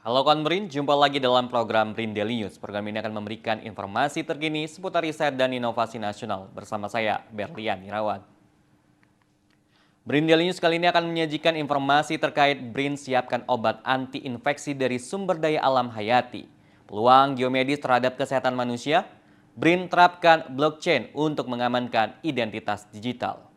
Halo kawan Brin, jumpa lagi dalam program Brin Daily News. Program ini akan memberikan informasi terkini seputar riset dan inovasi nasional bersama saya, Berlian Irawan. Brin Daily News kali ini akan menyajikan informasi terkait Brin siapkan obat anti-infeksi dari sumber daya alam hayati, peluang geomedis terhadap kesehatan manusia, Brin terapkan blockchain untuk mengamankan identitas digital.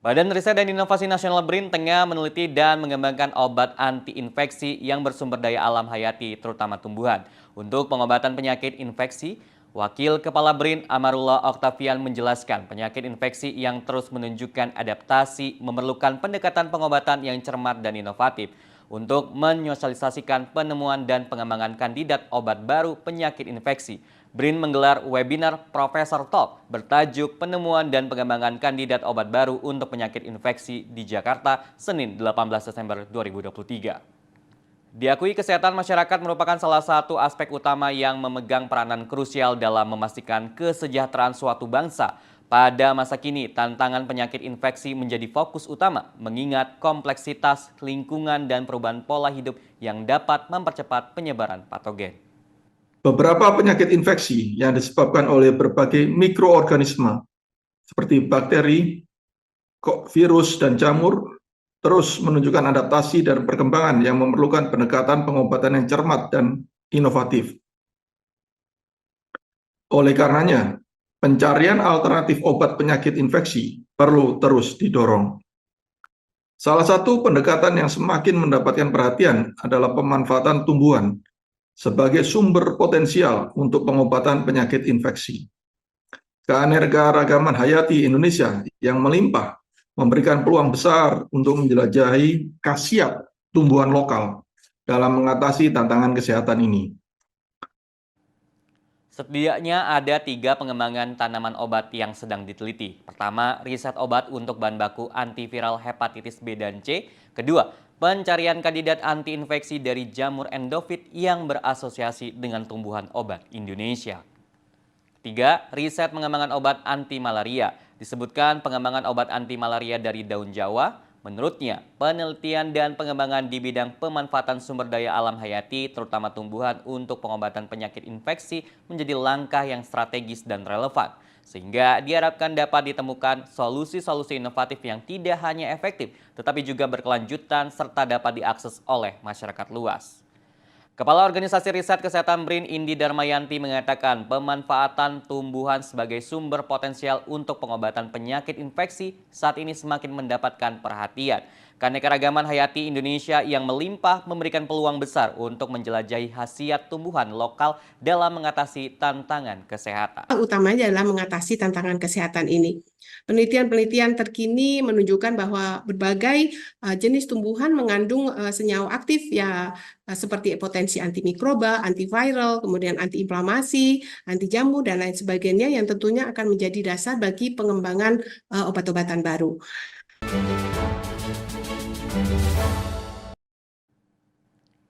Badan Riset dan Inovasi Nasional BRIN tengah meneliti dan mengembangkan obat anti-infeksi yang bersumber daya alam hayati, terutama tumbuhan. Untuk pengobatan penyakit infeksi, Wakil Kepala BRIN Amarullah Oktavian menjelaskan penyakit infeksi yang terus menunjukkan adaptasi memerlukan pendekatan pengobatan yang cermat dan inovatif untuk menyosialisasikan penemuan dan pengembangan kandidat obat baru penyakit infeksi. BRIN menggelar webinar Profesor Talk bertajuk Penemuan dan Pengembangan Kandidat Obat Baru untuk Penyakit Infeksi di Jakarta, Senin 18 Desember 2023. Diakui kesehatan masyarakat merupakan salah satu aspek utama yang memegang peranan krusial dalam memastikan kesejahteraan suatu bangsa. Pada masa kini, tantangan penyakit infeksi menjadi fokus utama, mengingat kompleksitas lingkungan dan perubahan pola hidup yang dapat mempercepat penyebaran patogen. Beberapa penyakit infeksi yang disebabkan oleh berbagai mikroorganisme seperti bakteri, virus, dan jamur terus menunjukkan adaptasi dan perkembangan yang memerlukan pendekatan pengobatan yang cermat dan inovatif. Oleh karenanya, pencarian alternatif obat penyakit infeksi perlu terus didorong. Salah satu pendekatan yang semakin mendapatkan perhatian adalah pemanfaatan tumbuhan sebagai sumber potensial untuk pengobatan penyakit infeksi. Keanekaragaman hayati Indonesia yang melimpah memberikan peluang besar untuk menjelajahi khasiat tumbuhan lokal dalam mengatasi tantangan kesehatan ini. Setidaknya ada 3 pengembangan tanaman obat yang sedang diteliti. Pertama, riset obat untuk bahan baku antiviral hepatitis B dan C. Kedua, pencarian kandidat anti-infeksi dari jamur endofit yang berasosiasi dengan tumbuhan obat Indonesia. Ketiga, riset pengembangan obat anti malaria. Disebutkan pengembangan obat anti malaria dari daun Jawa. Menurutnya, penelitian dan pengembangan di bidang pemanfaatan sumber daya alam hayati, terutama tumbuhan untuk pengobatan penyakit infeksi, menjadi langkah yang strategis dan relevan. Sehingga diharapkan dapat ditemukan solusi-solusi inovatif yang tidak hanya efektif, tetapi juga berkelanjutan serta dapat diakses oleh masyarakat luas. Kepala Organisasi Riset Kesehatan BRIN Indi Darmayanti mengatakan pemanfaatan tumbuhan sebagai sumber potensial untuk pengobatan penyakit infeksi saat ini semakin mendapatkan perhatian. Keanekaragaman hayati Indonesia yang melimpah memberikan peluang besar untuk menjelajahi khasiat tumbuhan lokal dalam mengatasi tantangan kesehatan. Utamanya adalah mengatasi tantangan kesehatan ini. Penelitian-penelitian terkini menunjukkan bahwa berbagai jenis tumbuhan mengandung senyawa aktif ya seperti potensi antimikroba, antiviral, kemudian antiinflamasi, anti jamur dan lain sebagainya yang tentunya akan menjadi dasar bagi pengembangan obat-obatan baru.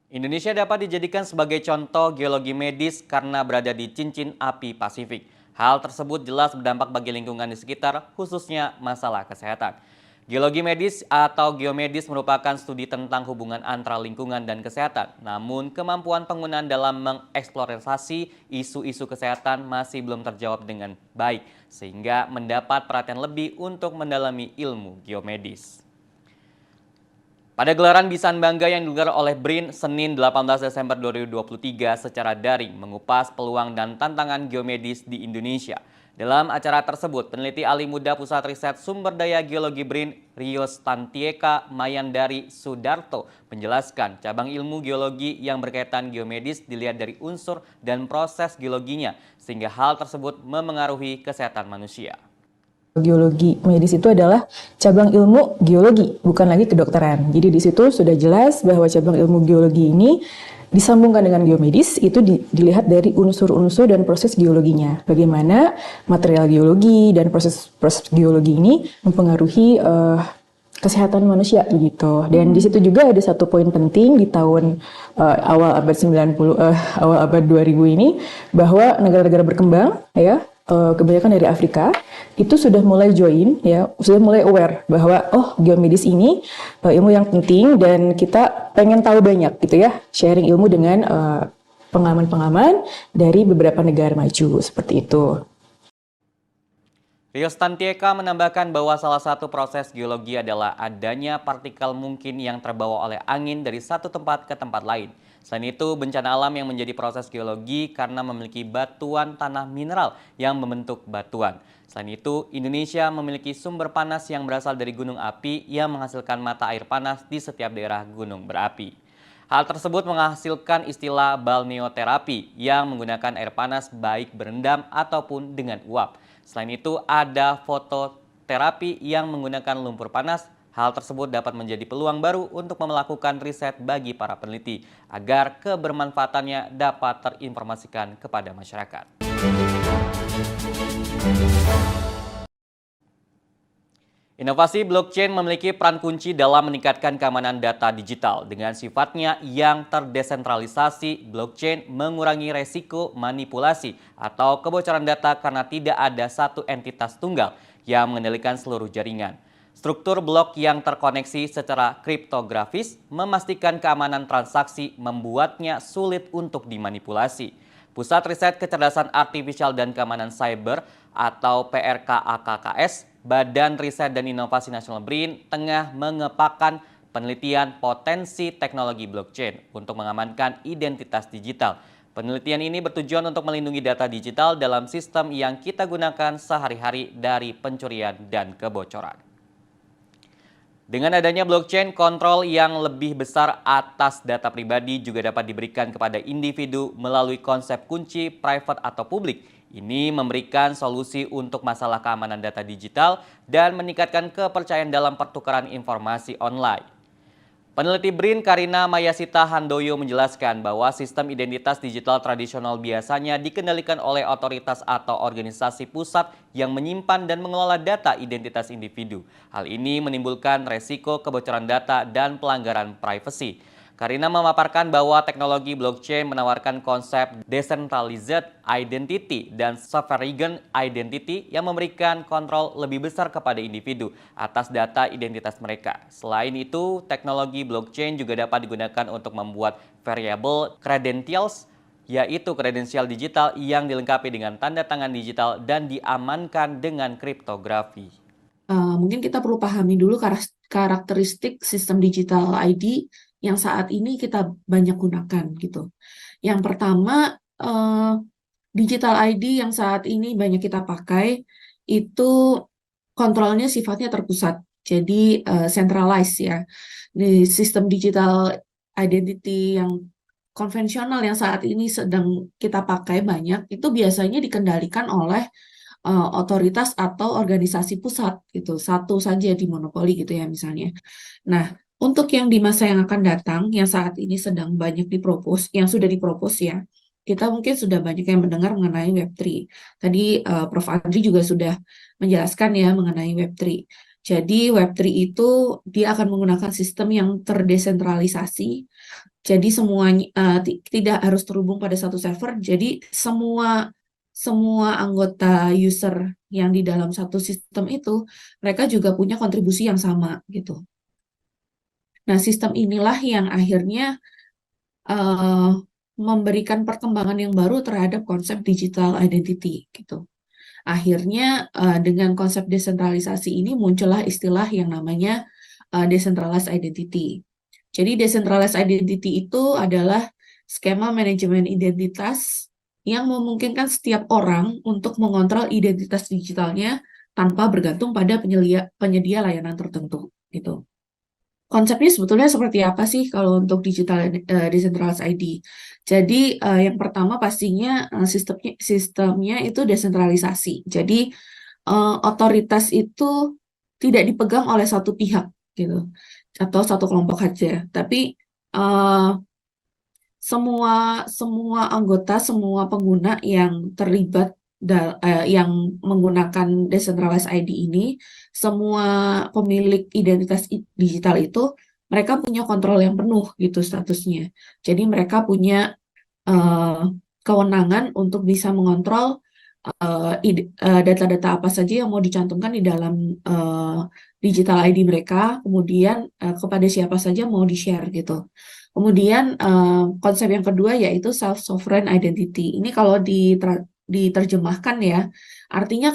Indonesia dapat dijadikan sebagai contoh geologi medis karena berada di cincin api Pasifik. Hal tersebut jelas berdampak bagi lingkungan di sekitar, khususnya masalah kesehatan. Geologi medis atau geomedis merupakan studi tentang hubungan antara lingkungan dan kesehatan. Namun, kemampuan penggunaan dalam mengeksplorasi isu-isu kesehatan masih belum terjawab dengan baik, sehingga mendapat perhatian lebih untuk mendalami ilmu geomedis. Pada gelaran Bisan Bangga yang digelar oleh BRIN Senin 18 Desember 2023 secara daring mengupas peluang dan tantangan geomedis di Indonesia. Dalam acara tersebut, peneliti ahli muda Pusat Riset Sumber Daya Geologi BRIN, Rios Tantieka Mayandari Sudarto, menjelaskan cabang ilmu geologi yang berkaitan geomedis dilihat dari unsur dan proses geologinya, sehingga hal tersebut memengaruhi kesehatan manusia. Geologi medis itu adalah cabang ilmu geologi, bukan lagi kedokteran. Jadi di situ sudah jelas bahwa cabang ilmu geologi ini disambungkan dengan geomedis, itu dilihat dari unsur-unsur dan proses geologinya. Bagaimana material geologi dan proses geologi ini mempengaruhi kesehatan manusia begitu. Dan di situ juga ada satu poin penting di tahun awal abad 20 ini bahwa negara-negara berkembang ya kebanyakan dari Afrika, itu sudah mulai join, ya, sudah mulai aware bahwa oh geomedis ini ilmu yang penting dan kita pengen tahu banyak gitu ya, sharing ilmu dengan pengaman-pengaman dari beberapa negara maju seperti itu. Rio Stantieka menambahkan bahwa salah satu proses geologi adalah adanya partikel mungkin yang terbawa oleh angin dari satu tempat ke tempat lain. Selain itu, bencana alam yang menjadi proses geologi karena memiliki batuan tanah mineral yang membentuk batuan. Selain itu, Indonesia memiliki sumber panas yang berasal dari gunung api yang menghasilkan mata air panas di setiap daerah gunung berapi. Hal tersebut menghasilkan istilah balneoterapi yang menggunakan air panas baik berendam ataupun dengan uap. Selain itu, ada fototerapi yang menggunakan lumpur panas. Hal tersebut dapat menjadi peluang baru untuk melakukan riset bagi para peneliti agar kebermanfaatannya dapat terinformasikan kepada masyarakat. Inovasi blockchain memiliki peran kunci dalam meningkatkan keamanan data digital. Dengan sifatnya yang terdesentralisasi, blockchain mengurangi resiko manipulasi atau kebocoran data karena tidak ada satu entitas tunggal yang mengendalikan seluruh jaringan. Struktur blok yang terkoneksi secara kriptografis memastikan keamanan transaksi membuatnya sulit untuk dimanipulasi. Pusat Riset Kecerdasan Artifisial dan Keamanan Cyber atau PRKAKKS, Badan Riset dan Inovasi Nasional BRIN, tengah mengepakkan penelitian potensi teknologi blockchain untuk mengamankan identitas digital. Penelitian ini bertujuan untuk melindungi data digital dalam sistem yang kita gunakan sehari-hari dari pencurian dan kebocoran. Dengan adanya blockchain, kontrol yang lebih besar atas data pribadi juga dapat diberikan kepada individu melalui konsep kunci private atau publik. Ini memberikan solusi untuk masalah keamanan data digital dan meningkatkan kepercayaan dalam pertukaran informasi online. Peneliti BRIN Karina Mayasita Handoyo menjelaskan bahwa sistem identitas digital tradisional biasanya dikendalikan oleh otoritas atau organisasi pusat yang menyimpan dan mengelola data identitas individu. Hal ini menimbulkan resiko kebocoran data dan pelanggaran privasi. Karina memaparkan bahwa teknologi blockchain menawarkan konsep decentralized identity dan sovereign identity yang memberikan kontrol lebih besar kepada individu atas data identitas mereka. Selain itu, teknologi blockchain juga dapat digunakan untuk membuat variable credentials, yaitu kredensial digital yang dilengkapi dengan tanda tangan digital dan diamankan dengan kriptografi. Mungkin kita perlu pahami dulu karakteristik sistem digital ID yang saat ini kita banyak gunakan gitu. Yang pertama, digital ID yang saat ini banyak kita pakai itu kontrolnya sifatnya terpusat, jadi centralized ya. Di sistem digital identity yang konvensional yang saat ini sedang kita pakai banyak, itu biasanya dikendalikan oleh otoritas atau organisasi pusat gitu, satu saja dimonopoli gitu ya misalnya. Nah, untuk yang di masa yang akan datang, yang saat ini sedang banyak dipropos, yang sudah dipropos ya, kita mungkin sudah banyak yang mendengar mengenai Web3. Tadi Prof. Andri juga sudah menjelaskan ya mengenai Web3. Jadi Web3 itu dia akan menggunakan sistem yang terdesentralisasi. Jadi semuanya tidak harus terhubung pada satu server. Jadi semua anggota user yang di dalam satu sistem itu, mereka juga punya kontribusi yang sama gitu. Nah, sistem inilah yang akhirnya memberikan perkembangan yang baru terhadap konsep digital identity gitu. Akhirnya dengan konsep desentralisasi ini muncullah istilah yang namanya decentralized identity. Jadi decentralized identity itu adalah skema manajemen identitas yang memungkinkan setiap orang untuk mengontrol identitas digitalnya tanpa bergantung pada penyedia layanan tertentu gitu. Konsepnya sebetulnya seperti apa sih kalau untuk digital decentralized ID? Jadi yang pertama pastinya sistemnya itu desentralisasi. Jadi otoritas itu tidak dipegang oleh satu pihak gitu atau satu kelompok saja, tapi semua anggota, semua pengguna yang terlibat yang menggunakan decentralized ID ini, semua pemilik identitas digital itu, mereka punya kontrol yang penuh gitu statusnya. Jadi mereka punya kewenangan untuk bisa mengontrol data-data apa saja yang mau dicantumkan di dalam digital ID mereka, kemudian kepada siapa saja mau di-share gitu. Kemudian konsep yang kedua yaitu self-sovereign identity. Ini kalau diterjemahkan ya, artinya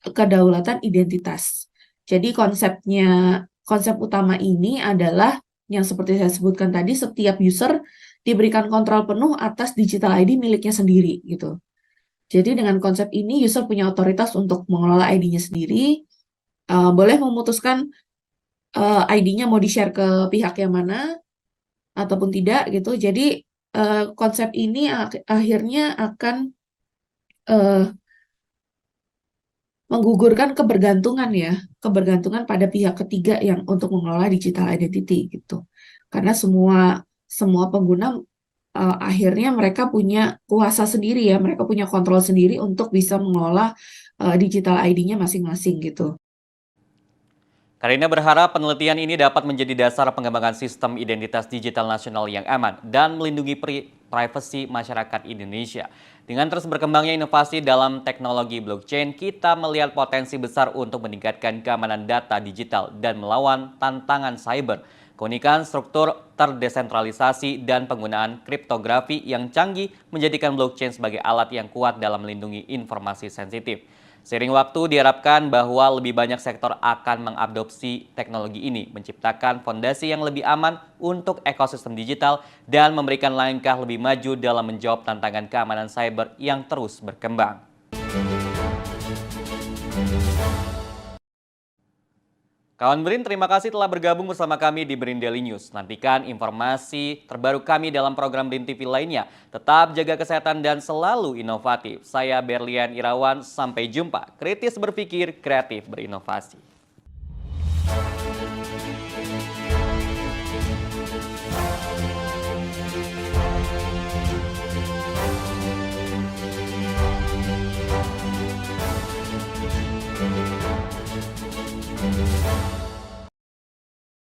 kedaulatan identitas. Jadi konsep utama ini adalah yang seperti saya sebutkan tadi, setiap user diberikan kontrol penuh atas digital ID miliknya sendiri gitu. Jadi dengan konsep ini user punya otoritas untuk mengelola ID-nya sendiri, boleh memutuskan ID-nya mau di-share ke pihak yang mana ataupun tidak gitu. Jadi konsep ini akhirnya akan menggugurkan kebergantungan pada pihak ketiga yang untuk mengelola digital identity gitu. Karena semua pengguna akhirnya mereka punya kuasa sendiri ya, mereka punya kontrol sendiri untuk bisa mengelola digital ID-nya masing-masing gitu. Karina berharap penelitian ini dapat menjadi dasar pengembangan sistem identitas digital nasional yang aman dan melindungi privasi masyarakat Indonesia. Dengan terus berkembangnya inovasi dalam teknologi blockchain, kita melihat potensi besar untuk meningkatkan keamanan data digital dan melawan tantangan cyber. Keunikan struktur terdesentralisasi dan penggunaan kriptografi yang canggih menjadikan blockchain sebagai alat yang kuat dalam melindungi informasi sensitif. Seiring waktu diharapkan bahwa lebih banyak sektor akan mengadopsi teknologi ini, menciptakan fondasi yang lebih aman untuk ekosistem digital dan memberikan langkah lebih maju dalam menjawab tantangan keamanan cyber yang terus berkembang. Kawan Berin, terima kasih telah bergabung bersama kami di Berin Daily News. Nantikan informasi terbaru kami dalam program Berin TV lainnya. Tetap jaga kesehatan dan selalu inovatif. Saya Berlian Irawan, sampai jumpa. Kritis berpikir, kreatif berinovasi.